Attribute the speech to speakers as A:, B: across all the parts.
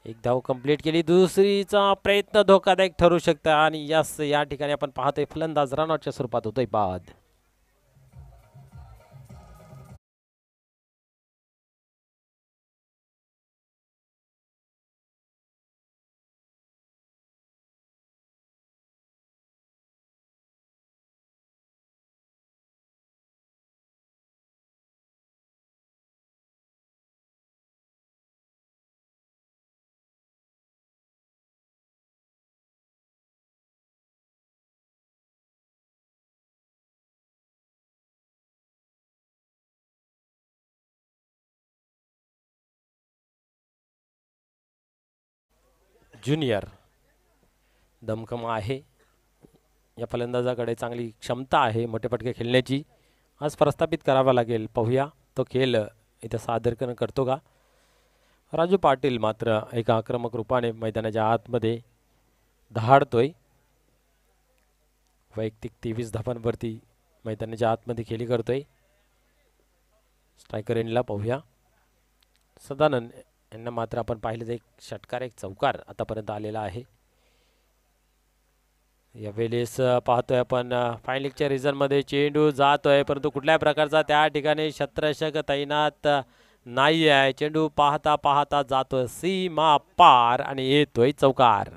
A: एक धाव कंप्लीट केली, दुसरीचा प्रयत्न धोकादायक ठरू शकता आणि या ठिकाणी आपण पाहतोय फलंदाज रनआउटच्या स्वरूपात होतोय बाद. ज्युनियर दमखम आहे, या फलंदाजाकडे चांगली क्षमता आहे मोठे फटके खेळण्याची. आज प्रस्थापित करावा लागेल, पाहूया तो खेळ इथं सादरीकरण करतो का. राजू पाटील मात्र एका आक्रमक रूपाने मैदानाच्या आतमध्ये दहाडतोय. वैयक्तिक 23 धावांवरती मैदानाच्या आतमध्ये खेळी करतोय. स्ट्रायकर एंडला पाहूया सदानंद यांना मात्र आपण पाहिलं एक षटकार एक चौकार आतापर्यंत आलेला आहे. यावेळेस पाहतोय आपण फायनलच्या रिझनमध्ये चेंडू जातोय, परंतु कुठल्या प्रकारचा त्या ठिकाणी क्षेत्ररक्षक तैनात नाही आहे. चेंडू पाहता पाहता जातोय सीमा पार आणि येतोय चौकार.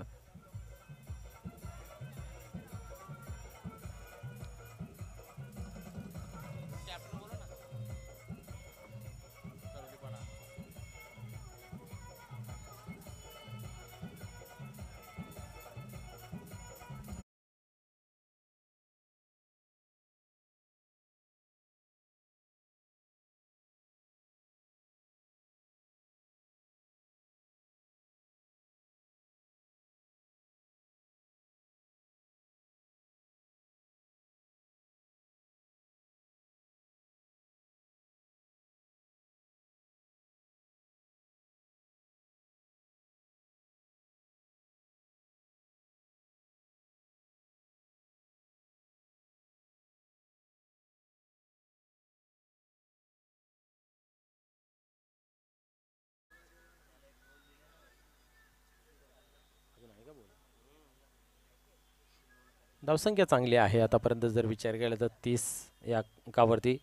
A: धावसंख्या चांगली आहे आतापर्यंत जर विचार केला तर 30 या अंकावरती.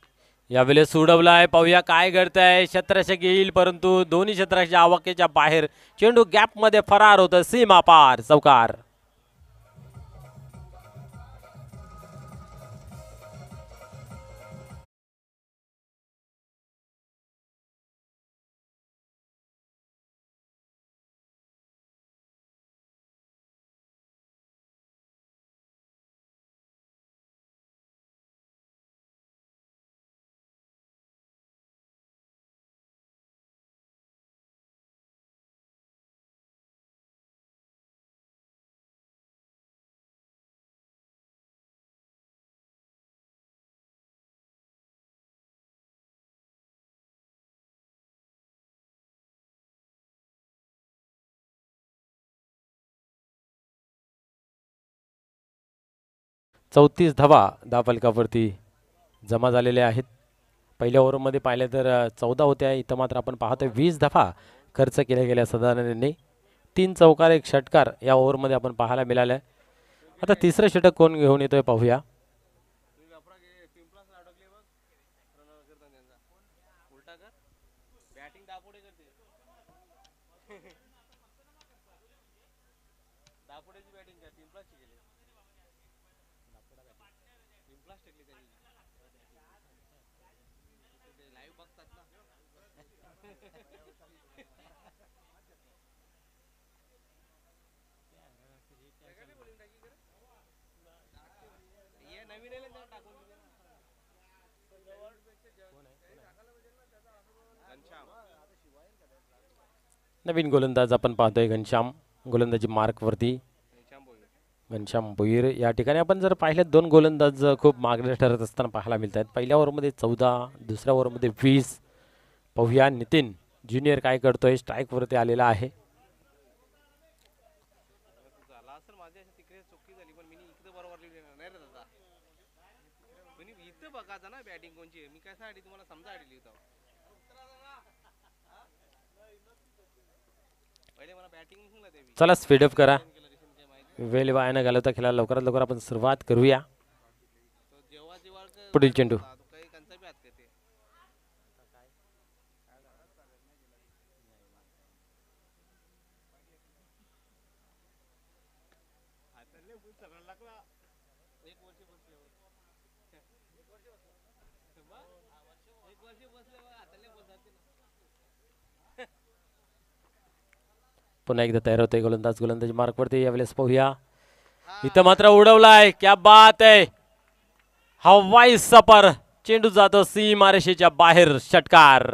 A: यावेळेस सोडवला आहे, पाहूया काय घडतंय. क्षेत्ररक्षक येईल परंतु दोन्ही क्षेत्राच्या आवाक्याच्या बाहेर चेंडू गॅप मध्ये फरार होतं, सीमा पार चौकार. चौतीस धावा धावफलकावरती जमा झालेल्या आहेत. पहिल्या ओव्हरमध्ये पाहिलं तर 14 होत्या, इथं मात्र आपण पाहतोय 20 धावा खर्च केल्या गेल्या सदानंद यांनी. 3 चौकार 1 षटकार या ओव्हरमध्ये आपण पाहायला मिळालं. आता तिसरं षटक कोण घेऊन येतोय पाहूया. नवीन गोलंदाज आपण पाहतोय घनश्याम, गोलंदाजी मार्कवरती घनश्याम भोईर. या ठिकाणी आपण जर पाहिलं 2 गोलंदाज खूप मागणे ठरत असताना पाहायला मिळत आहेत. पहिल्या ओव्हरमध्ये 14, दुसऱ्या ओव्हरमध्ये 20. पाहूया नितीन ज्युनियर काय करतोय. स्ट्राईकवरती आलेला आहे. चला स्पीडअप करा, वेळ वाया न घालवता खेळायला लवकरात लवकर आपण सुरुवात करूया. पुढील चेंडू पुन्हा एकदा तयार होते गोलंदाज. गोलंदाजी मार्कवरती यावेळेस पाहूया. इथं मात्र उडवलाय, क्या बात आहे, हवाई सफर, चेंडू जातो सीमारेषेच्या बाहेर, षटकार.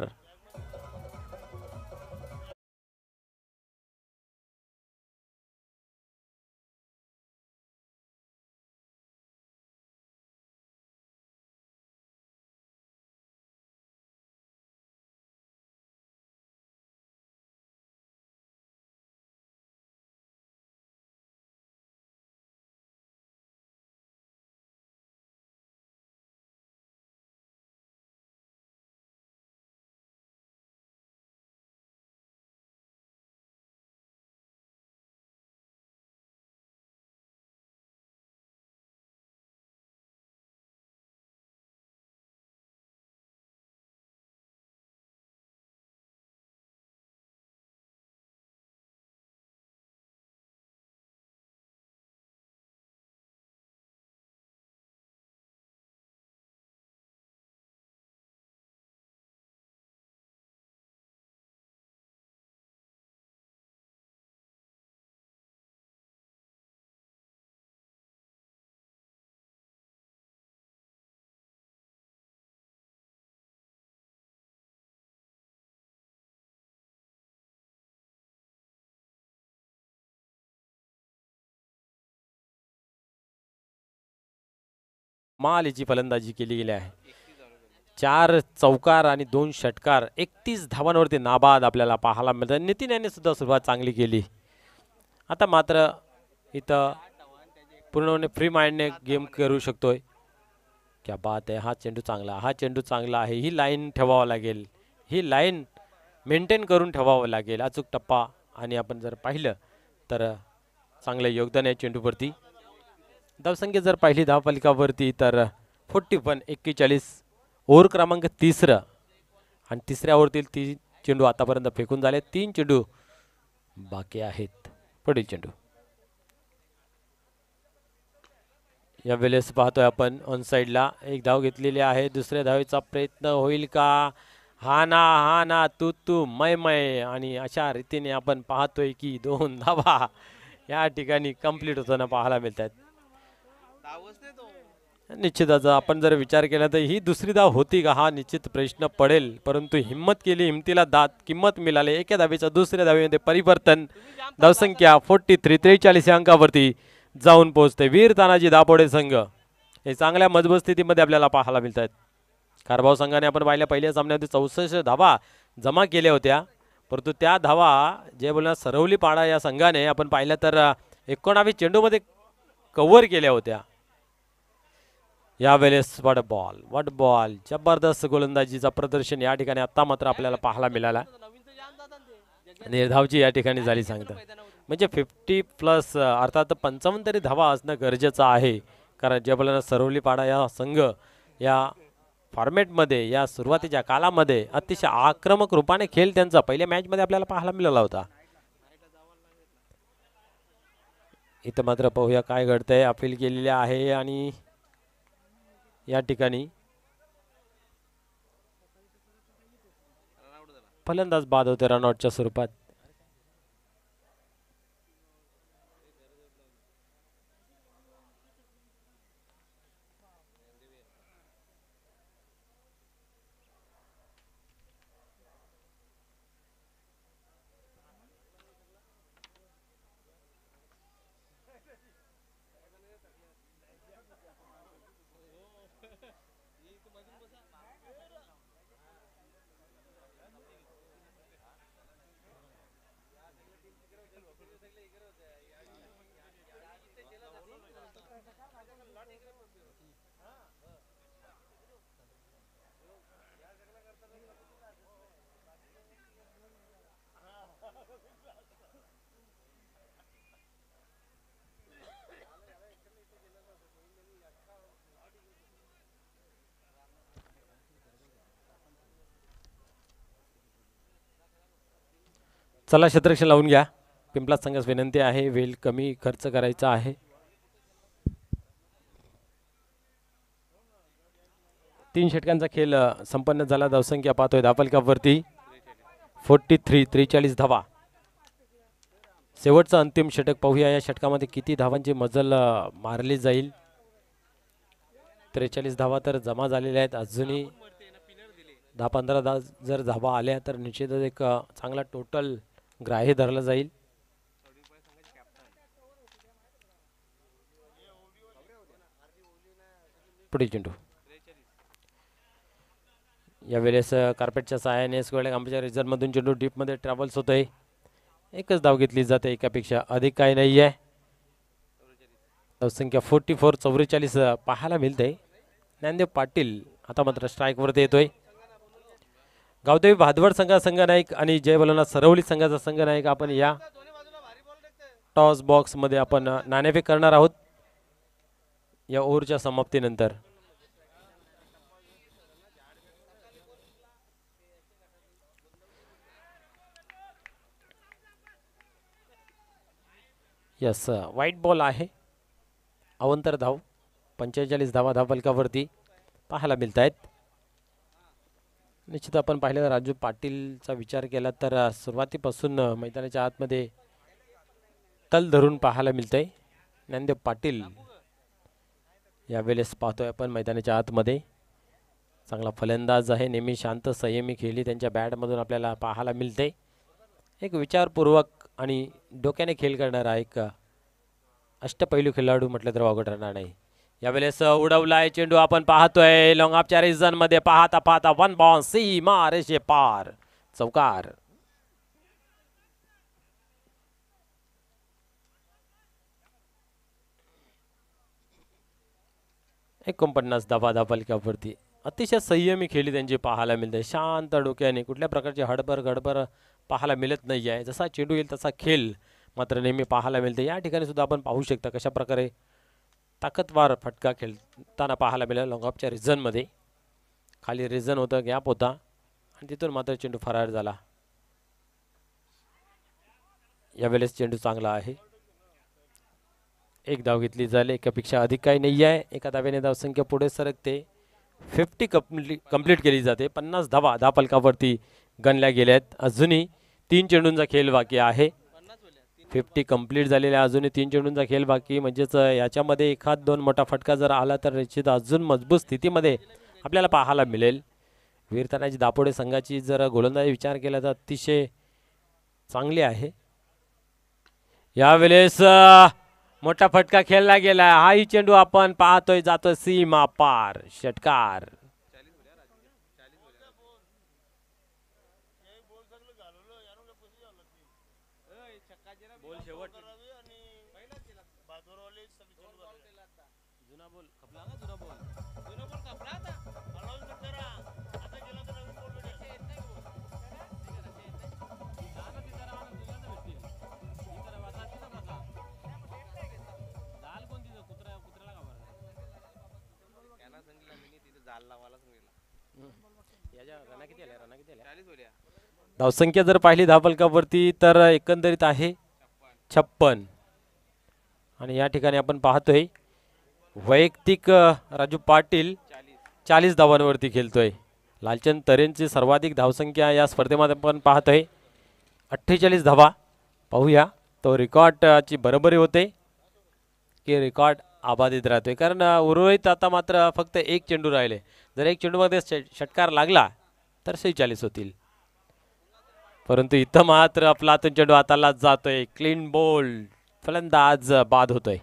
A: मालीची फलंदाजी केली गेली आहे. 4 चौकार आणि 2 षटकार, 31 धावांवरती नाबाद आपल्याला पाहायला मिळतं. नितीन यांनी सुद्धा सुरुवात चांगली केली. आता मात्र इथं पूर्णपणे फ्री माइंडने गेम करू शकतोय. क्या बात आहे, हा चेंडू चांगला, हा चेंडू चांगला आहे. ही लाईन ठेवावं लागेल, ही लाईन मेंटेन करून ठेवावं लागेल. अचूक टप्पा आणि आपण जर पाहिलं तर चांगलं योगदान आहे चेंडूवरती. धावसंख्या जर पाहिली धावफलकावरती तर 41 ओव्हर क्रमांक 3 आणि तिसऱ्या ओव्हरतील 3 चेंडू आतापर्यंत फेकून झाले. 3 चेंडू बाकी आहेत. पुढील चेंडू यावेळेस पाहतोय आपण ऑन साईडला एक धाव घेतलेली आहे. दुसऱ्या धावेचा प्रयत्न होईल का? हा ना तू तू मै आणि अशा रीतीने आपण पाहतोय की 2 धावा या ठिकाणी कंप्लीट होताना पाहायला मिळत आहेत. निश्चितच आपण जर विचार केला तर ही दुसरी धाव होती का, हा निश्चित प्रश्न पडेल. परंतु हिम्मत केली, हिमतीला किंमत मिळाली. एका धावेचा दुसऱ्या धावेमध्ये परिवर्तन. धावसंख्या 43 या अंकावरती जाऊन पोहोचते. वीर तानाजी दापोडे संघ हे चांगल्या मजबूत स्थितीमध्ये आपल्याला पाहायला मिळत आहेत. कारभाव संघाने आपण पाहिल्या पहिल्या सामन्यामध्ये 64 धावा जमा केल्या होत्या. परंतु त्या धावा जे बोलणार सरवली पाडा या संघाने आपण पाहिलं तर 19 चेंडूमध्ये कव्हर केल्या होत्या. यावेळेस वॉट बॉल जबरदस्त गोलंदाजीचा प्रदर्शन या ठिकाणी आता मात्र आपल्याला पाहायला मिळाला. निर्धावची या ठिकाणी झाली सांगता म्हणजे 50+ अर्थात 55 तरी धावा असणं गरजेचं आहे. कारण जे बोलणार सरवली पाडा या संघ या फॉर्मॅटमध्ये या सुरुवातीच्या कालामध्ये अतिशय आक्रमक रूपाने खेळ त्यांचा पहिल्या मॅचमध्ये आपल्याला पाहायला मिळाला होता. इथं मात्र पाहूया काय घडतंय. अपील केलेले आहे आणि या ठिकाणी फलंदाज बाद होते रनआउटच्या स्वरूपात. चला क्षेत्ररक्षण लावून घ्या. पिंपलाज संघास विनंती आहे, वेळ कमी खर्च करायचा आहे. 3 षटकांचा खेळ संपन्न झाला. धावसंख्या पाहतोय धावफलकावरती 43, 43 धावा. शेवटचं अंतिम षटक पाहूया. या षटकामध्ये किती धावांची मजल मारली जाईल. 43 धावा तर जमा झालेल्या आहेत. अजूनही 10-15 जर धावा आल्या तर निश्चितच एक चांगला टोटल ग्राह्य धरला जाईल. पुढे चेंडू यावेळेस कार्पेटच्या सहाय्याने स्क्वेअर आंब्याच्या रिझल्टमधून चेंडू डीपमध्ये ट्रॅव्हल्स होतोय. एकच धाव घेतली जाते, एकापेक्षा अधिक काही नाही आहे. धावसंख्या 44, 44 पाहायला मिळते. ज्ञानदेव पाटील आता मात्र स्ट्राईकवरती येतोय. गावदेवी भादवड संघ नायक आणि जय बलवनाथ सरवली संघाचा संघ नायक आपण या टॉस बॉक्स मध्ये आपण नाणेफेक करणार आहोत या ओव्हरच्या समाप्तीनंतर. यस, व्हाईट बॉल आहे. अवंतर धाव 45 धावा धावफलकावरती पाहायला मिळत आहेत. निश्चित आपण पाहिलं राजू पाटीलचा विचार केला तर सुरुवातीपासून मैदानाच्या आतमध्ये तल धरून पाहायला मिळतंय. ज्ञानदेव पाटील यावेळेस पाहतोय आपण मैदानाच्या आतमध्ये. चांगला फलंदाज आहे, नेहमी शांत संयमी खेळी त्यांच्या बॅटमधून आपल्याला पाहायला मिळते. एक विचारपूर्वक आणि डोक्याने खेळ करणारा एक अष्टपैलू खेळाडू म्हटलं तर वावगं ठरणार नाही. यावेळेस उडवलाय चेंडू आपण पाहतोय लॉंग ऑफच्या रिझन मध्ये. पाहता पाहता 1 बॉल सीमा रेषे पार, चौकार. 49 धावा धावफलकावरती. अतिशय संयमी खेळी त्यांची पाहायला मिळते. शांत डोक्याने कुठल्या प्रकारची हडबर गडबर पाहायला मिळत नाही आहे. जसा चेंडू येईल तसा खेळ मात्र नेहमी पाहायला मिळते. या ठिकाणी सुद्धा आपण पाहू शकता कशा प्रकारे ताकदवार फटका खेळताना पाहायला मिळाला. लॉंग ऑफच्या रिझनमध्ये खाली रिझन होतं, गॅप होता आणि तिथून मात्र चेंडू फरार झाला. यावेळेस चेंडू चांगला आहे. एक धाव घेतली झाली, एकापेक्षा अधिक काही नाही आहे. एका धावेने धावसंख्या पुढे सरकते. 50 कंप्लीट केली जाते. 50 धावा धावफलकावरती गणल्या गेल्या आहेत. अजूनही 3 चेंडूंचा खेळ बाकी आहे. 50 कंप्लीट झालेल्या अजूनही 3 चेंडूंचा खेळ बाकी. म्हणजेच याच्यामध्ये एखाद दोन मोठा फटका जर आला तर निश्चित अजून मजबूत स्थितीमध्ये आपल्याला पाहायला मिळेल. वीरतानाजी दापोडे संघाची जर गोलंदाजी विचार केला तर अतिशय चांगली आहे. यावेळेस मोठा फटका खेळला गेला. हाही चेंडू आपण पाहतोय जातोय सीमा पार, षटकार. धावसंख्या जर पाहिली धावफलकावरती तर एकंदरीत आहे 56. आणि या ठिकाणी आपण पाहतोय वैयक्तिक राजू पाटील 40 धावांवरती खेळतोय. लालचंद तरेंची सर्वाधिक धावसंख्या या स्पर्धेमध्ये आपण पाहतोय 48 धावा. पाहूया तो रेकॉर्डची बरोबरी होते की रेकॉर्ड अबाधित राहतोय. कारण उर्वरित आता मात्र फक्त एक चेंडू राहिले. जर एक चेंडूमध्ये षटकार लागला तर 46 होतील. परंतु इथं मात्र आपला हातून चेंडू हाताला जातोय. क्लीन बोल्ड फलंदाज बाद होतोय.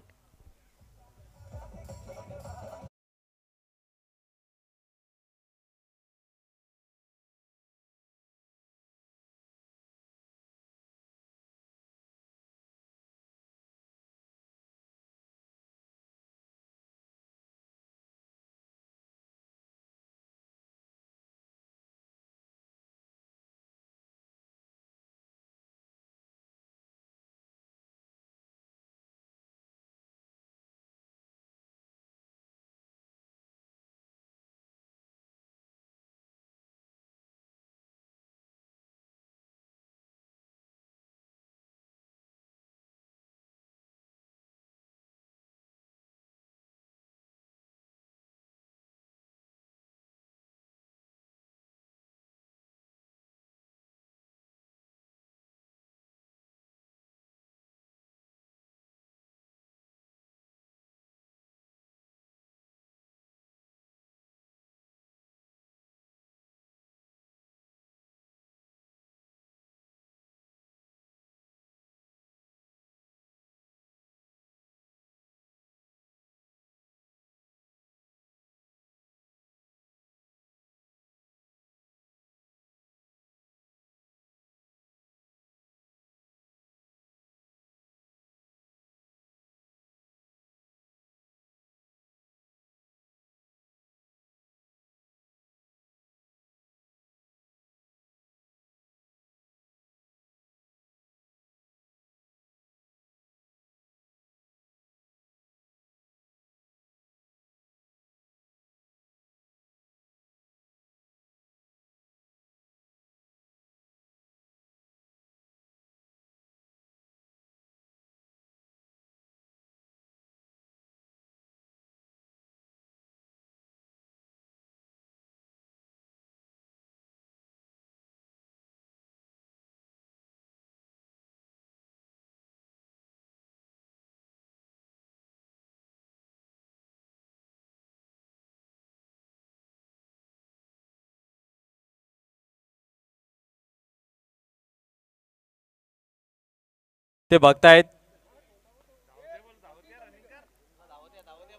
A: ते बघतायत.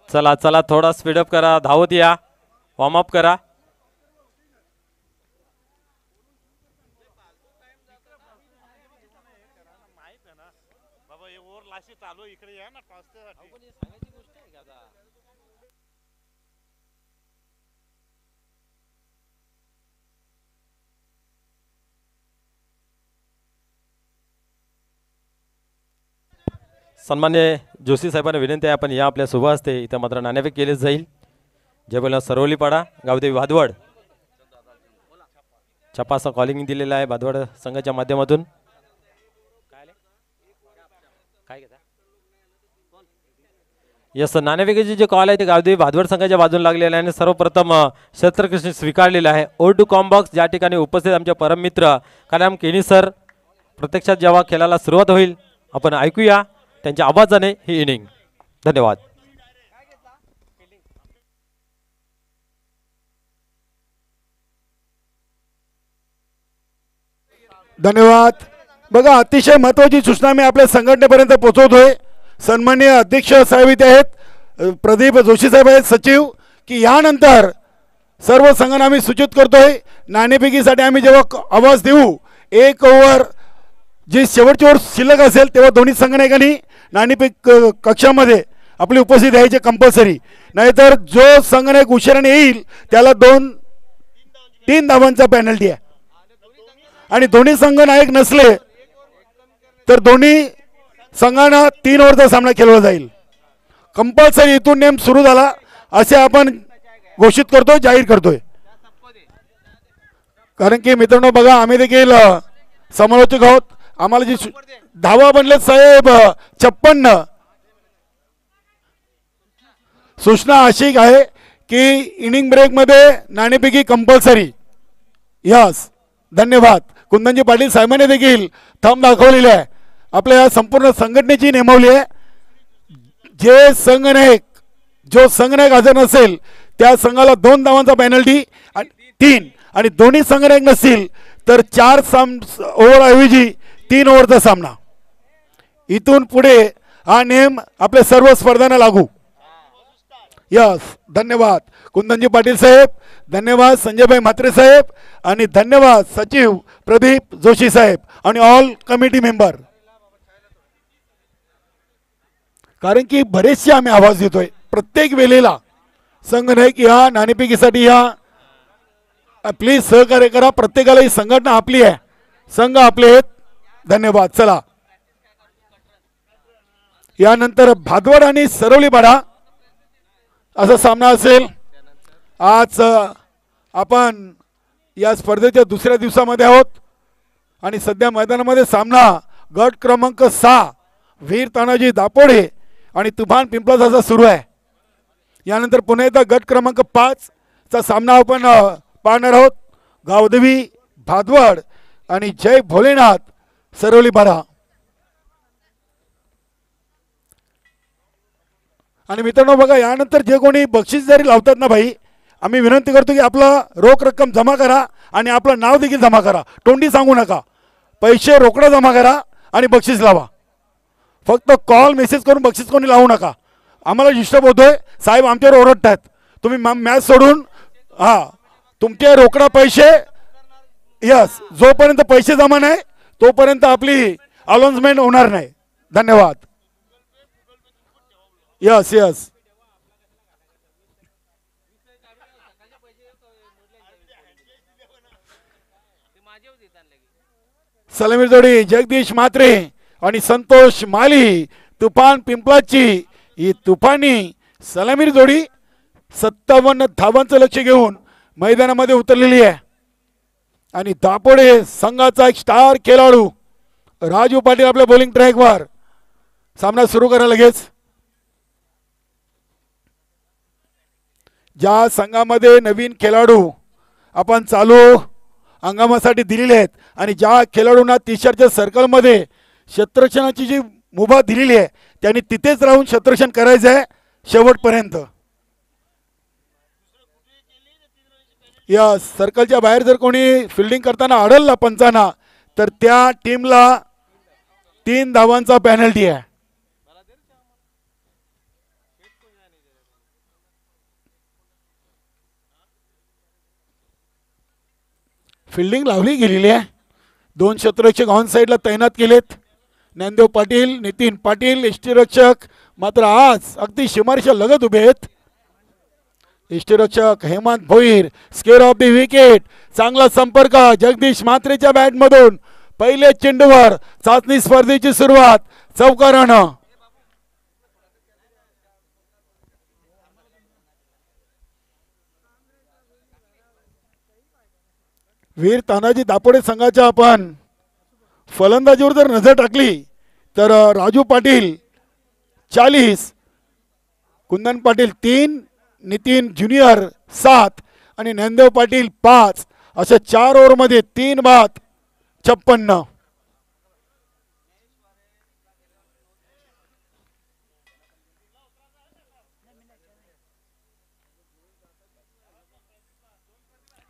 A: चला चला थोडा स्पीडअप करा, धावत या, वॉर्मअप करा. सन्मान्य जोशी साहेबांना विनंती आहे, आपण या आपल्या शुभ हस्ते इथं मात्र नाणेफेक केले जाईल. जे बोला सरवलीपाडा गावदेवी भादवड छपासा कॉलिंग दिलेला आहे भादवड संघाच्या माध्यमातून. यस, नाणेफेकीचे जे कॉल आहे ते गावदेवी भादवड संघाच्या बाजूला लागलेले आहे आणि सर्वप्रथम शस्त्रकृष्ण स्वीकारलेला आहे. O2 कॉम्बॉक्स ज्या ठिकाणी उपस्थित आमचे परममित्र कलाम केनी सर प्रत्यक्षात जेव्हा खेळाला सुरुवात होईल आपण ऐकूया त्यांच्या आवाजाने ही इनिंग. धन्यवाद.
B: धन्यवाद. बघा, अतिशय महत्त्वाची सूचना मी आपल्या संघटनेपर्यंत पोहोचवतोय. सन्माननीय अध्यक्ष साहेब इथे आहेत, प्रदीप जोशी साहेब आहेत सचिव, की यानंतर सर्व संघांना आम्ही सूचित करतोय नाणेफेकीसाठी आम्ही जेव्हा आवाज देऊ एक ओव्हर जी शेवटची ओव्हर शिल्लक असेल तेव्हा दोन्ही संघनायकांनी नाणेफेक कक्षामध्ये आपली उपस्थिती द्यायची कंपल्सरी. नाहीतर जो संघनायक उशिराने येईल त्याला 2-3 धावांचा पेनल्टी आहे. आणि दोन्ही संघ नायक नसले तर दोन्ही संघांना 3 ओव्हरचा सामना खेळवला जाईल. कंपल्सरी इथून नेम सुरू झाला असे आपण घोषित करतोय, जाहीर करतोय. कारण की मित्रांनो बघा, आम्ही देखील समालोचक आहोत. आम्हाला जी धावा बनले साहेब 56. सूचना अशी आहे की इनिंग ब्रेक मध्ये नाणेफेकी कंपल्सरी. यस, धन्यवाद. कुंदनजी पाटील साहेबांनी देखील थंब दाखवलेली आहे. आपल्या या संपूर्ण संघटनेची नेमवली आहे. जे जो संघनायक हजर नसेल त्या संघाला 2 धावांचा पेनल्टी 3, आणि दोन्ही संघनायक नसतील तर 4 ओव्हर ऐवजी 3 ओव्हरचा सामना. इथून पुढे हा नियम आपल्या सर्व स्पर्धांना लागू. यस, धन्यवाद कुंदनजी पाटील साहेब, धन्यवाद संजयभाई म्हात्रे साहेब, आणि धन्यवाद सचिव प्रदीप जोशी साहेब आणि ऑल कमिटी मेंबर. कारण की बरेचसे आम्ही आवाज देतोय प्रत्येक वेळेला. संघनायक या नाणेफेकीसाठी या, प्लीज सहकार्य करा. प्रत्येकाला ही संघटना आपली आहे, संघ आपले आहेत. धन्यवाद. चला, यानंतर भादवड आणि सरवलीपाडा असा सामना असेल. आज आपण या स्पर्धेच्या दुसऱ्या दिवसामध्ये आहोत आणि सध्या मैदानामध्ये सामना गट क्रमांक 6 वीर तानाजी दापोडे आणि तुफान पिंपळास असा सुरू आहे. यानंतर पुन्हा एकदा गट क्रमांक 5 चा सामना आपण पाहणार आहोत. गावदेवी भादवड आणि जय भोलेनाथ सरवलीपाडा. आणि मित्रांनो बघा, यानंतर जे कोणी बक्षीस जरी लावतात ना भाई, आम्ही विनंती करतो की आपला रोख रक्कम जमा करा आणि आपलं नाव देखील जमा करा. तोंडी सांगू नका, पैसे रोकडा जमा करा आणि बक्षीस लावा. फक्त कॉल मेसेज करून बक्षीस कोणी लावू नका. आम्हाला डिस्टर्ब होतोय साहेब, आमच्यावर ओरडतायत. तुम्ही मॅच सोडून तुमचे रोकडा पैसे. यस, जोपर्यंत पैसे जमा नाही तोपर्यंत आपली अनाउन्समेंट होणार नाही. धन्यवाद. यस यस, सलामी जोडी जगदीश म्हात्रे आणि संतोष माली तुफान पिंपळाची ही तुफानी सलामी जोडी 57 धावांचं लक्ष घेऊन मैदानामध्ये उतरलेली आहे. आणि दापोडे संघाचा एक स्टार खेळाडू राजू पाटील आपल्या बॉलिंग ट्रॅकवर. सामना सुरू करा लगेच. ज्या संघामध्ये नवीन खेळाडू आपण चालू हंगामासाठी दिलेले आहेत आणि ज्या खेळाडूंना टीशर्टच्या सर्कलमध्ये क्षेत्ररक्षणाची जी मुभा दिलेली आहे त्यांनी तिथेच राहून क्षेत्ररक्षण करायचं आहे शेवटपर्यंत. या सर्कलच्या बाहेर जर कोणी फिल्डिंग करताना आढळला पंचांना तर त्या टीमला 3 धावांचा पेनल्टी आहे. फिल्डिंग लावली गेलेली आहे. 2 क्षेत्ररक्षक ऑन साईडला तैनात केलेत. ज्ञानदेव पाटील, नितीन पाटील यष्टीरक्षक मात्र आज अगदी सीमारेषा लगत उभे आहेत. यष्टीरक्षक Hemant Bhoir square of the wicket. चांगला संपर्क जगदीश म्हात्रेच्या बॅटमधून. पहिले चेंडूवर चाचणी स्पर्धेची सुरुवात चौकारानं. वीर तानाजी दापोडे संघाच्या आपण फलंदाजीवर जर नजर टाकली तर राजू पाटील 40, कुंदन पाटील 3, नितीन ज्युनियर 7 आणि ज्ञानदेव पाटील 5 अशा 4 ओव्हरमध्ये 3 बाद 56.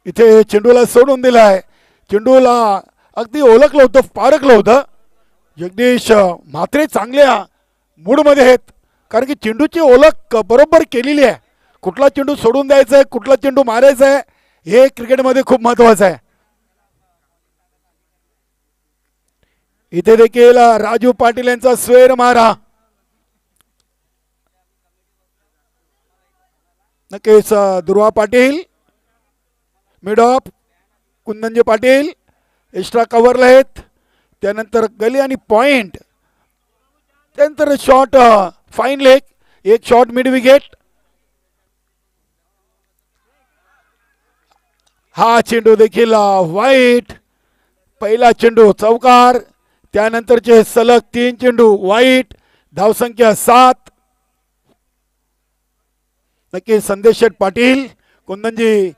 B: इथे चेंडूला सोडून दिलाय. चेंडूला अगदी ओळखलं होतं, पारखलं होतं. जगदीश म्हात्रे चांगल्या मूडमध्ये आहेत कारण की चेंडूची ओळख बरोबर केलेली आहे. कुठला चेंडू सोडून द्यायचा आहे, कुठला चेंडू मारायचा आहे हे क्रिकेटमध्ये खूप महत्वाचं आहे. इथे देखील राजू पाटील यांचा स्वेर मारा. नक्कीच Durva Patil mid off, Kundanji Patil extra कव्हरला आहेत. त्यानंतर गली आणि पॉइंट, त्यानंतर शॉट फाईन लेग, एक शॉट मिड विकेट. हा चेंडू देखील वाईट. पहिला चेंडू चौकार, त्यानंतरचे सलग 3 चेंडू वाईट. धावसंख्या 7. नक्की संदेश शेठ पाटील, कुंदनजी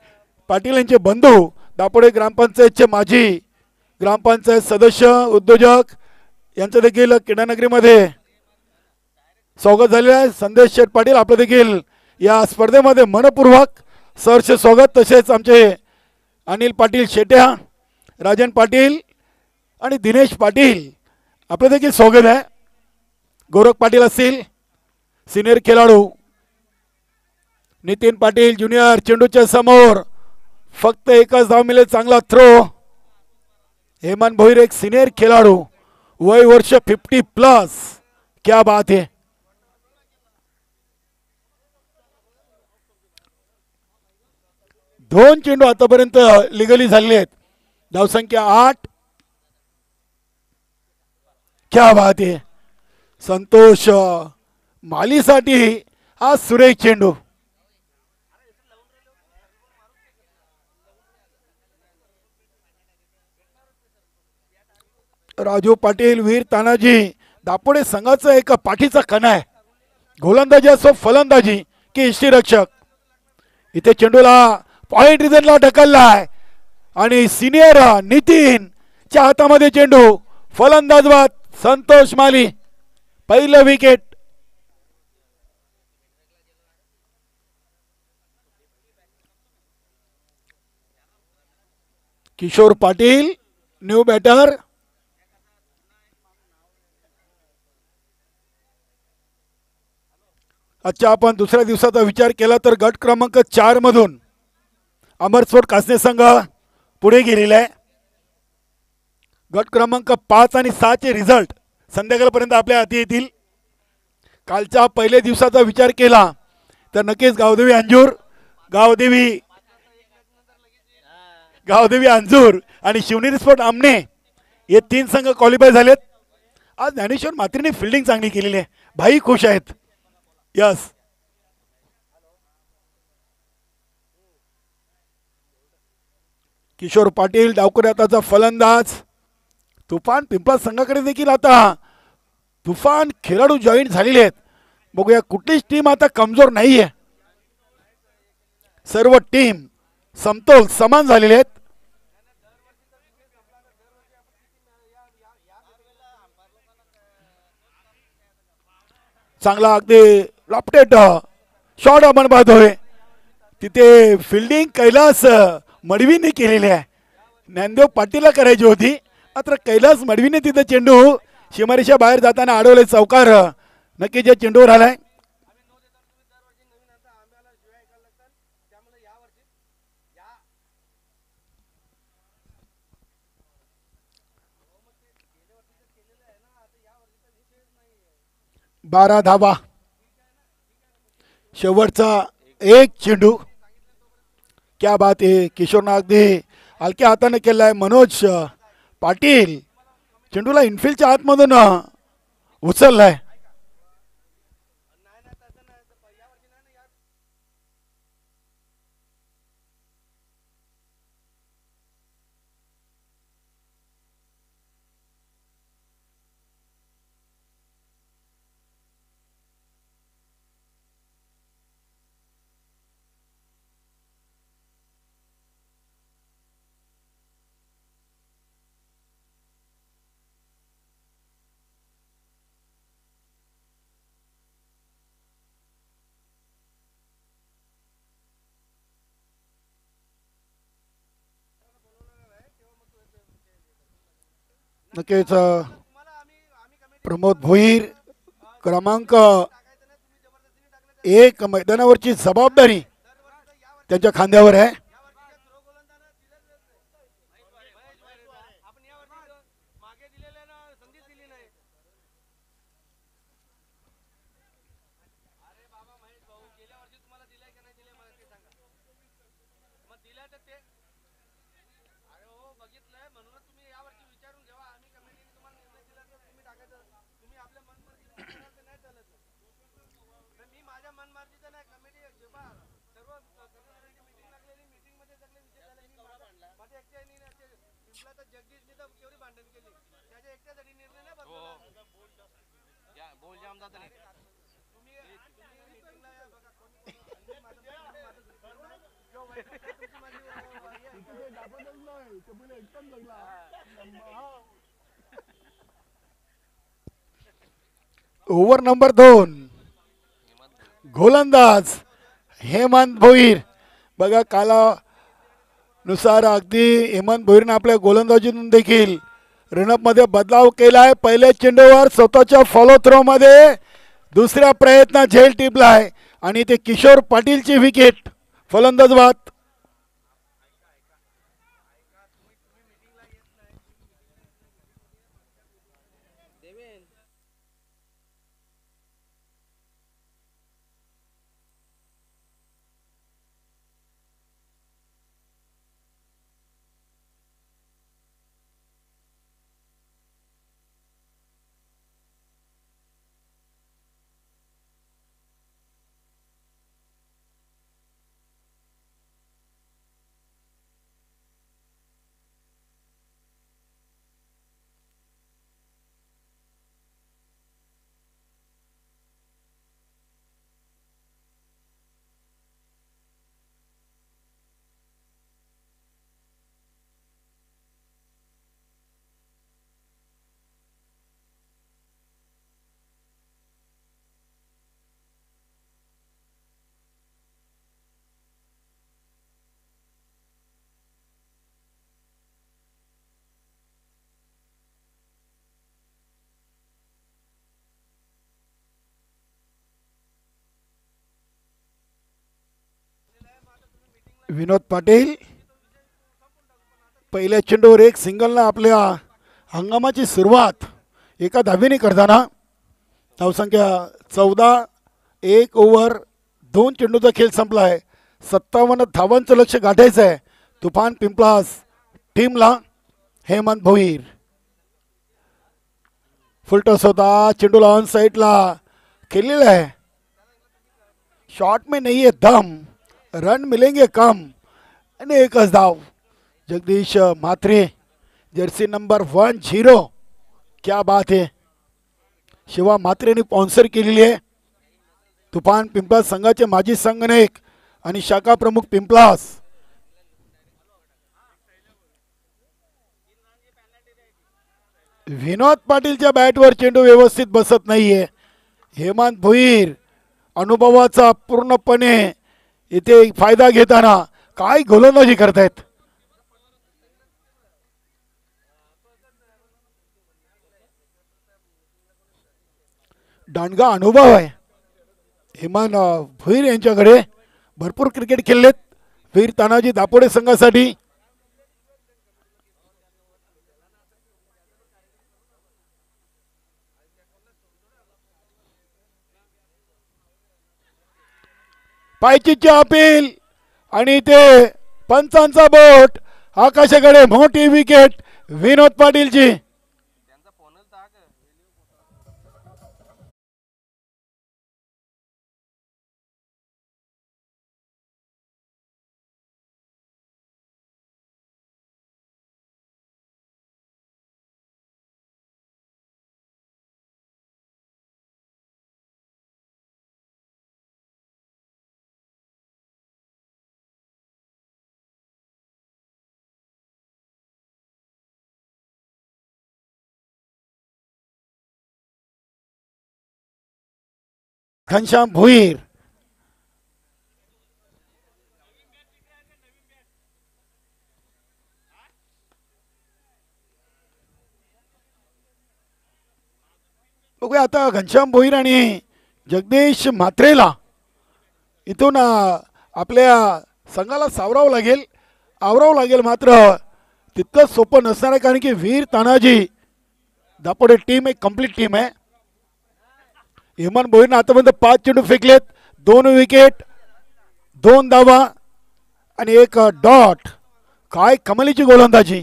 B: पाटील यांचे बंधू, दापोडे ग्रामपंचायतचे माजी ग्रामपंचायत सदस्य उद्योजक यांचं देखील क्रीडानगरीमध्ये स्वागत झालेलं आहे. संदेश शेठ पाटील आपलं देखील या स्पर्धेमध्ये मनपूर्वक सहर्ष स्वागत. तसेच आमचे अनिल पाटील शेट्या, राजन पाटील आणि दिनेश पाटील आपलं देखील स्वागत आहे. गौरव पाटील असतील सिनियर खेळाडू. नितीन पाटील ज्युनियर चेंडूच्या समोर फक्त एकच धाव मिळेल. चांगला थ्रो. हेमंत भोईर एक सिनियर खेळाडू, वय वर्ष 50+. क्या बात है. दोन चेंडू आतापर्यंत लिगली झालेले आहेत. धावसंख्या 8. क्या बात है. संतोष मालीसाठी हा सुरेख चेंडू. राजू पाटील वीर तानाजी दापोडे संघाचा एक पाठीचा कणा आहे. गोलंदाजी असो फलंदाजी की यष्टीरक्षक. इथे चेंडूला पॉइंट रिजनला ढकललाय आणि सिनियर नितीन च्या हातामध्ये चेंडू. फलंदाज बाद संतोष माली. पहिलं wicket. Kishor Patil new batter. आजच्या आपण दुसऱ्या दिवसाचा विचार केला तर गट क्रमांक 4 मधून अमरस्फोट कासने संघ पुढे गेलेला आहे. गट क्रमांक 5 आणि 6 चे रिझल्ट संध्याकाळपर्यंत आपल्या हाती येतील. कालच्या पहिल्या दिवसाचा विचार केला तर नक्कीच गावदेवी अंजूर, गावदेवी अंजूर आणि शिवनेरी स्पोर्ट आमने हे 3 संघ क्वालिफाय झालेत. आज ज्ञानेश्वर मात्रेने फिल्डिंग चांगली केलेली आहे. भाई खुश आहेत. यस. किशोर पाटील डावखुरी हाताचा फलंदाज. तुफान पिंपळा संघाकडे देखील आता तुफान खेळाडू जॉईन झालेले आहेत. बघूया कुठलीच टीम आता कमजोर नाहीये. सर्व टीम समतोल समान झालेले आहेत. चांगला अगदी लॉफ्टेड शॉट आपण पाहतोय. तिथे फिल्डिंग कैलास मडवीने केलेली आहे. ज्ञानदेव पाटीलला करायची होती, मात्र कैलास मडवीने तिथे चेंडू सीमारेषा बाहेर जाताना अडवले चौकार नक्की जे चेंडूवर आलाय. बारा धावा शेवटचा एक चेंडू. क्या बात आहे. किशोरनं अगदी हलक्या हाताने केलाय. मनोज पाटील चेंडूला इनफिल्डच्या आतमधून उचललाय. नक्कीच प्रमोद भोईर क्रमांक 1 मैदानावरची जबाबदारी त्यांच्या खांद्यावर आहे. ओव्हर नंबर 2 गोलंदाज हेमंत भोईर. बघा कालानुसार अगदी हेमंत भोईरने आपल्या गोलंदाजीतून देखील रनअप मध्ये बदलाव केलाय. पहिल्या चेंडूवर स्वतःच्या फॉलो थ्रो मध्ये दुसऱ्या प्रयत्न झेल टिपलाय आणि ते किशोर पाटीलची विकेट. फलंदाज बाद. विनोद पाटील पहिल्या चेंडूवर एक सिंगलला आपल्या हंगामाची सुरुवात एका धावेने करताना धावसंख्या 14. 1 ओव्हर 2 चेंडूचा खेळ संपला आहे. 57 धावांचं लक्ष गाठायचं आहे तुफान पिंपलास टीमला. हेमंत भोईर फुलटॉस होता. चेंडूला ऑन साइडला खेळलेला आहे. शॉट में नहीं है दम, रन मिलेंगे कम. आणि एकच धाव. Jagdish Mhatre Jersey number 10. क्या बात है. शिवा म्हात्रेने स्पॉन्सर केलेली आहे. तुफान पिंपलास संघाचे माजी संघनायक आणि शाखा प्रमुख पिंपलास. विनोद पाटीलच्या बॅटवर चेंडू व्यवस्थित बसत नाहीये. हेमंत भोईर अनुभवाचा पूर्णपणे इथे फायदा घेताना काय गोलंदाजी करतायत. दांडगा अनुभव आहे हेमान भोईर यांच्याकडे. भरपूर क्रिकेट खेळलेत वीर तानाजी दापोडे संघासाठी. पायचीची अपील आणि ते पंचांचा बोट आकाशाकडे. मोठी विकेट विनोद पाटीलची. घनश्याम भोईर. बघूया आता घनश्याम भोईर आणि जगदीश म्हात्रेला इथून आपल्या संघाला सावरावं लागेल, आवरावं लागेल. मात्र तितकं सोपं नसणार आहे कारण की वीर तानाजी दापोडे टीम एक कंप्लीट टीम आहे. हेमंत भोईरनं आतापर्यंत 5 चेंडू फेकलेत, 2 विकेट, 2 धावा आणि 1 डॉट. काय कमालीची गोलंदाजी.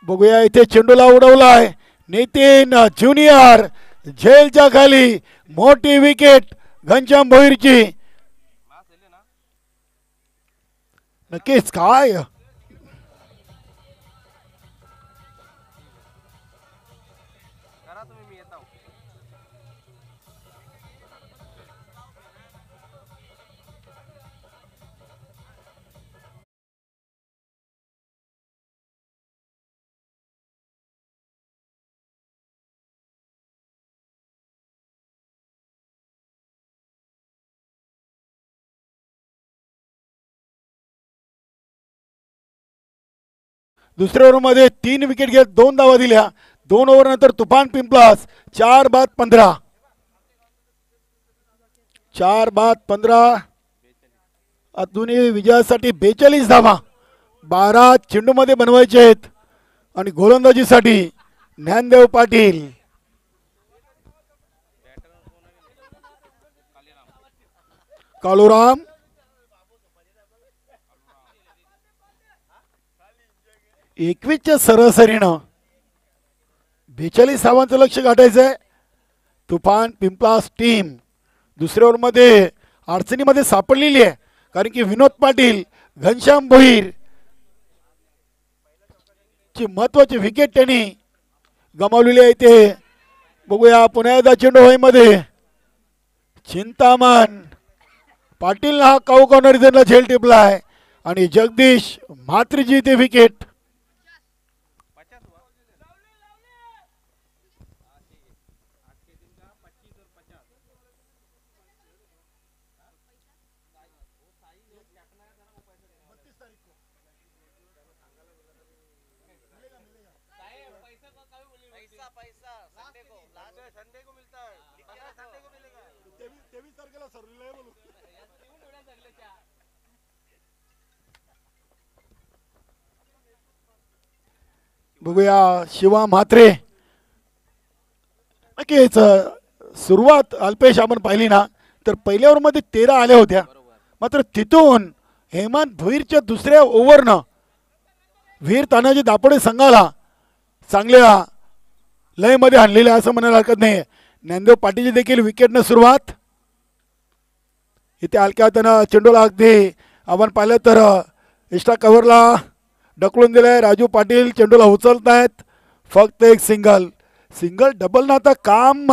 B: बघूया इथे चेंडूला उडवलाय नितीन ज्युनियर. झेलच्या खाली मोठी विकेट घनश्याम भोईरची. नक्कीच काय दुसऱ्या ओव्हरमध्ये 3 विकेट घेत 2 धावा दिल्या. 2 ओव्हर नंतर तुफान पिंपलास 4 बाद 15. 4 बाद 15. अजूनही विजयासाठी 42 धावा 12 चेंडूमध्ये बनवायचे आहेत. आणि गोलंदाजीसाठी ज्ञानदेव पाटील. काळूराम. एकवीसच्या सरासरीनं 42 धावांचं लक्ष गाठायचंय. तुफान पिंपलास टीम दुसऱ्या ओव्हरमध्ये अडचणीमध्ये सापडलेली आहे कारण की विनोद पाटील घनश्याम भोईर ची महत्वाची विकेट त्यांनी गमावलेली आहे. ते बघूया पुन्हा एकदा चेंडू होईमध्ये चिंतामण पाटील हा काऊ कॉर्नर रिझनला झेल टिपलाय आणि जगदीश म्हात्रेची ते विकेट. बघूया शिवा म्हात्रे. नक्कीच सुरुवात अल्पेश आपण पाहिली ना तर पहिल्या ओव्हरमध्ये 13 आल्या होत्या. मात्र तिथून हेमंत भोईरच्या दुसऱ्या ओव्हरनं वीर तानाजी दापोडे संघाला चांगल्या लयमध्ये आणलेलं असं म्हणायला हरकत नाही. ज्ञानदेव पाटीलची देखील विकेटनं सुरुवात. इथे हलक्या हातानं चेंडूला अगदी आपण पाहिलं तर एक्स्ट्रा कव्हरला ढकलून दिलंय. राजू पाटील चेंडूला उचलत आहेत. फक्त एक सिंगल डबल ना आता काम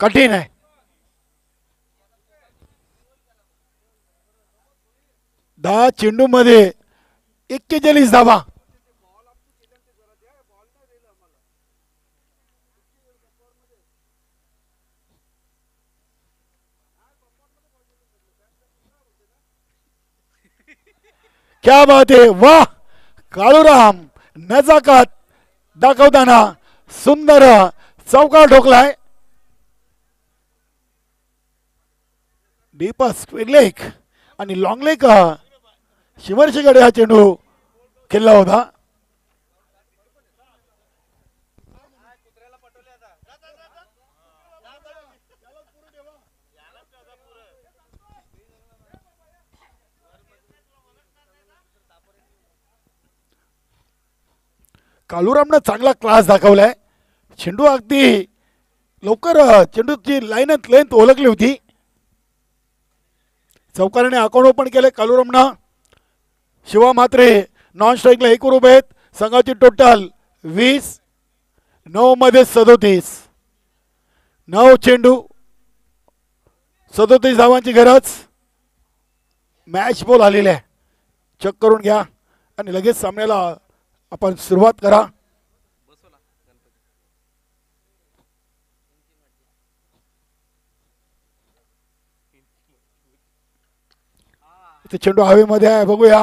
B: कठीण आहे. दहा चेंडूमध्ये 41 धावा. क्या बात आहे, वाह. काळूराम नजाकत दाखवताना सुंदर चौकार ठोकलाय. डीपस लेग आणि लॉंग लेग शिवर्षीकडे हा चेंडू खेळला होता. कालुरामनं चांगला क्लास दाखवलाय. चेंडू अगदी लवकर चेंडूची लेंथ ओळखली होती. चौकाराने अकाउंट ओपन केले कालुरामनं. शिवा म्हात्रे नॉन स्ट्राईकला 1 उभे आहेत. संघाची टोटल 20, 9 मध्ये 37. 9 चेंडू 37 धावांची गरज. मॅच बॉल आलेला आहे. चेक करून घ्या आणि लगेच सामन्याला आपण सुरुवात करा. इथे चेंडू हवेमध्ये आहे. बघूया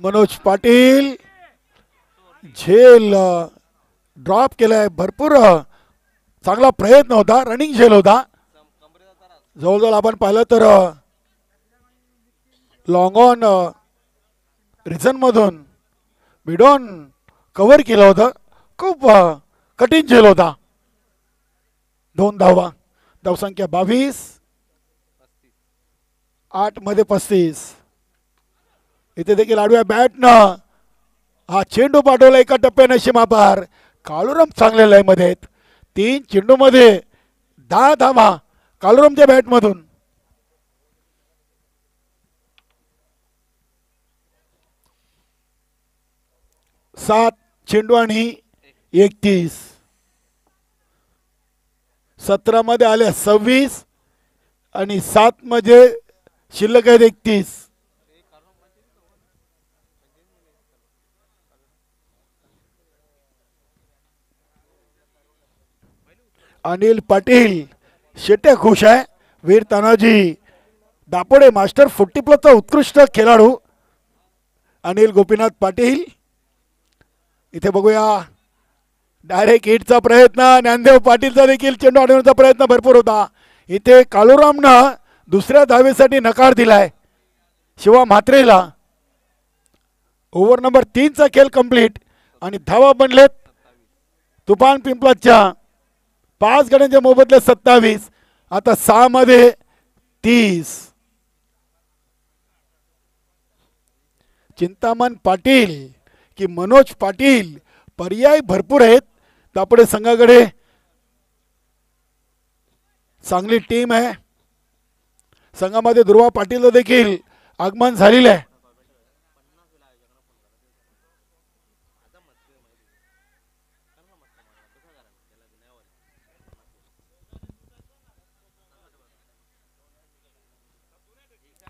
B: मनोज पाटील झेल ड्रॉप केलाय. भरपूर चांगला प्रयत्न होता. रनिंग झेल होता. जवळजवळ आपण पाहिलं तर लॉंग ऑन रिझन मधून मिडॉन कव्हर केलं होतं. खूप कठीण झेल होता. 2 धावा. धावसंख्या 22, 8 मध्ये 35. इथे देखील आडव्या बॅटनं हा चेंडू पाठवला एका टप्प्याने सीमापार. कालुराम चांगल्या लयमध्ये आहेत. 3 चेंडू मध्ये 10 धावा कालुरामच्या बॅटमधून. सात चेंडू आणि 31. 17 मध्ये आल्या 26 आणि 7 मध्ये शिल्लक आहेत 31. अनिल पाटील शेट्या खुश आहे. वीर तानाजी दापोडे मास्टर 40+ चा उत्कृष्ट खेळाडू अनिल गोपीनाथ पाटील. इथे बघूया डायरेक्ट हिटचा प्रयत्न. ज्ञानदेव पाटीलचा देखील चेंडू अडवण्याचा प्रयत्न भरपूर होता. इथे कालुरामनं दुसऱ्या धावेसाठी नकार दिलाय शिवा म्हात्रेला. ओव्हर नंबर 3 चा खेळ कंप्लीट आणि धावा बनलेत तुफान पिंपळाच्या 5 गड्यांच्या मोबदल्यात 27. आता 6 मध्ये 30. चिंतामण पाटील की मनोज पाटील पर्याय भरपूर आहेत. दापोडे संघाकडे चांगली टीम आहे. संघामध्ये ध्रुवा पाटील देखील आगमन झालेलं आहे.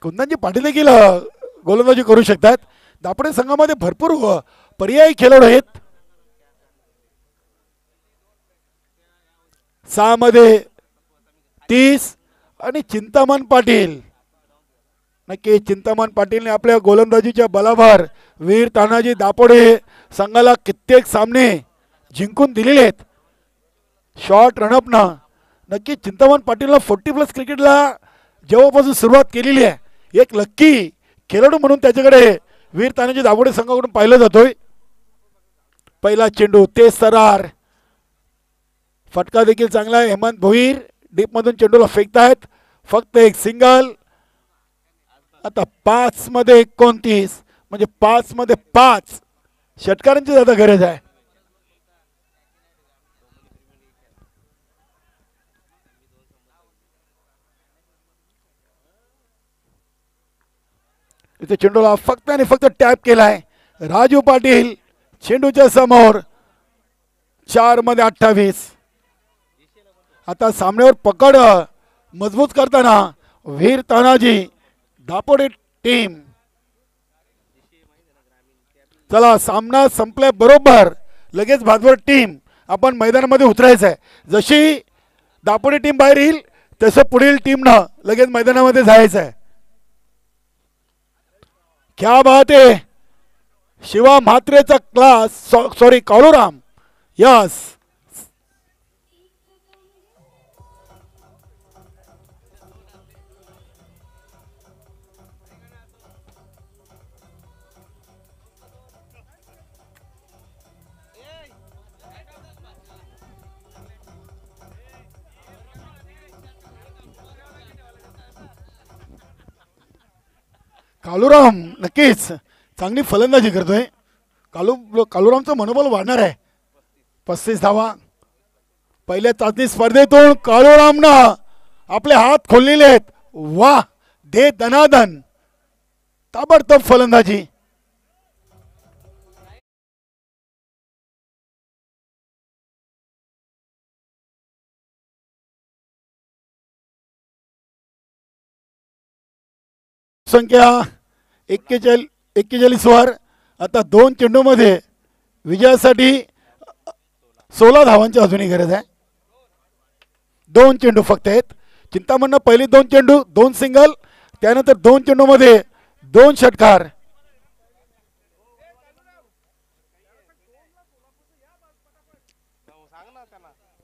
B: कुंदनजी पाटील देखील गोलंदाजी करू शकतात. दापोडे संघामध्ये भरपूर पर्यायी खेळाडू आहेत. 6 मध्ये 30 आणि चिंतामण पाटील. नक्की चिंतामण पाटीलने आपल्या गोलंदाजीच्या बलावर वीर तानाजी दापोडे संघाला कित्येक सामने जिंकून दिलेले आहेत. शॉर्ट रनअपनं नक्की चिंतामण पाटीलला 40+ क्रिकेटला जेव्हापासून सुरुवात केलेली आहे. एक लक्की खेळाडू म्हणून त्याच्याकडे वीर तानाजी दापोडे संघाकडून पाहिलं जातोय. पहिला चेंडू तेज सरार. फटका देखील चांगला आहे. हेमंत भोईर डीप मधून चेंडूला फेकतायत. फक्त एक सिंगल. आता 5 मध्ये 29 म्हणजे 5 मध्ये 5 षटकारांची आता गरज आहे. इथे चेंडूला फक्त आणि फक्त टॅप केलाय राजू पाटील चेंडूच्या समोर. 4 मध्ये 28. आता सामन्यावर पकड मजबूत करताना वीर तानाजी दापोडे टीम. चला सामना संपल्या बरोबर लगेच भाजवर टीम आपण मैदानामध्ये उतरायचं आहे. जशी दापोडे टीम बाहेर येईल तसं पुढील टीमनं लगेच मैदानामध्ये जायचं आहे. क्या बात आहे. शिवा म्हात्रेचा class sorry Kaluram. Yes, Kaluram नक्कीच चांगली फलंदाजी करतोय. कालूरामचं मनोबल वाढणार आहे. 35 धावा पहिल्या चाचणी स्पर्धेतून काळूरामनं आपले हात खोललेले आहेत. वा, दे दनादन, ताबडतोब फलंदाजी. संख्या 41 वर. आता 2 चेंडूमध्ये विजयासाठी 16 धावांची अजूनही गरज आहे. 2 चेंडू फक्त आहेत. चिंतामणनं पहिले 2 चेंडू 2 सिंगल, त्यानंतर 2 चेंडूमध्ये 2 षटकार.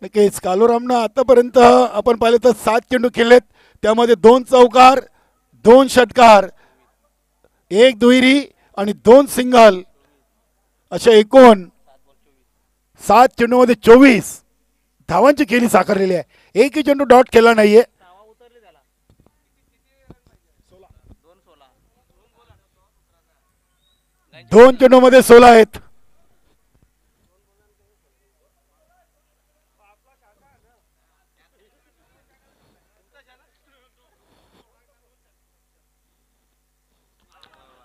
B: नक्कीच कालूरामनं आतापर्यंत आपण पाहिलं तर 7 चेंडू खेळलेत, त्यामध्ये 2 चौकार, 2 षटकार, 1 दुहेरी आणि 2 सिंगल, अशा एकूण 7 चेंडूमध्ये 24 धावांची खेळी साकारलेली आहे. एकही चेंडू डॉट केला नाहीये. 2 चेंडूमध्ये 16 आहेत.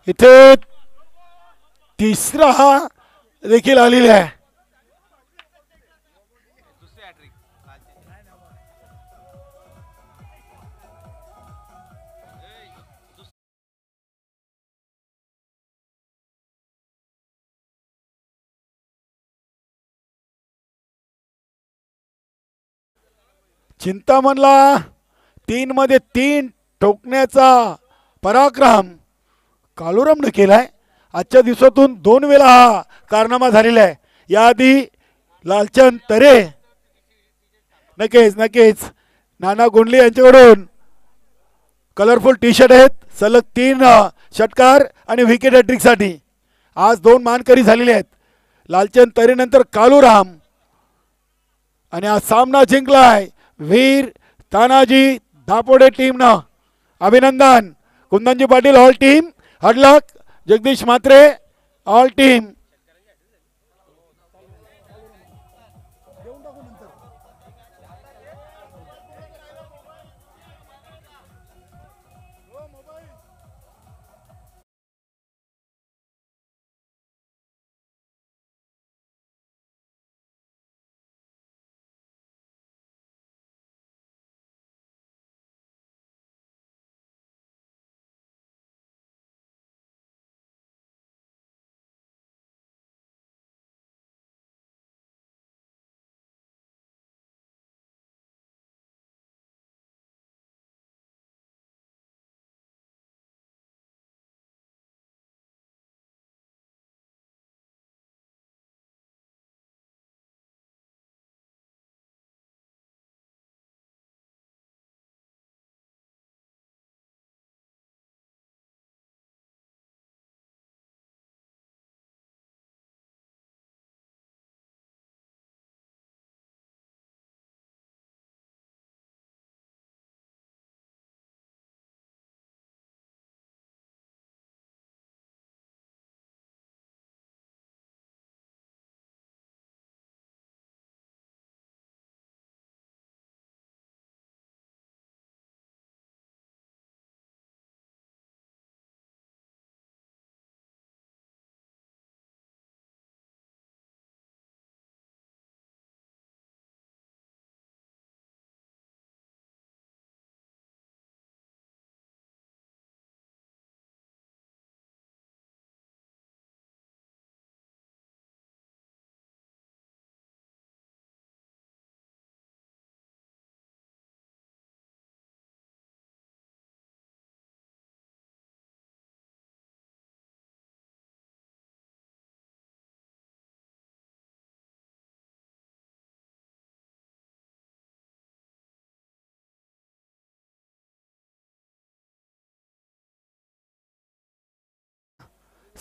B: इथे तिसरा देखील आलेला आहे. चिंतामणला 3 मध्ये 3 ठोकण्याचा पराक्रम कालूरामनं केलाय. आजच्या दिवसातून 2 वेळा हा कारनामा झालेला आहे. याआधी लालचंद तरे, नक्कीच नाना गुंडले यांच्याकडून कलरफुल टी शर्ट आहेत. सलग 3 षटकार आणि विकेट हॅट्रिकसाठी आज 2 मानकरी झालेले आहेत. लालचंद तरे नंतर कालूराम, आणि हा सामना जिंकलाय वीर तानाजी दापोडे टीमनं. अभिनंदन. कुंदनजी पाटील ऑल टीम, हडलक जगदीश म्हात्रे ऑल टीम.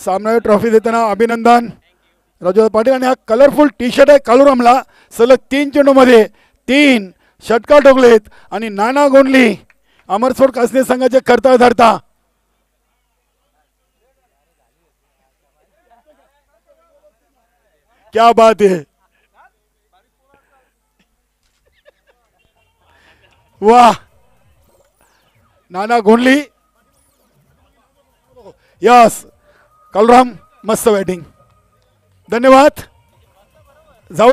B: सामना ट्रॉफी देताना अभिनंदन राजू पाटील. आणि हा कलरफुल टी शर्ट आहे कालुरामला. सलग 3 चेंडूमध्ये 3 षटकार ठोकलेत आणि नाना गोंडली अमरसोड कासने संघाचे करता धरता. क्या बात है, वाह. नाना गोंडली, यस कालुराम मस्त बॅटिंग. धन्यवाद. जाऊ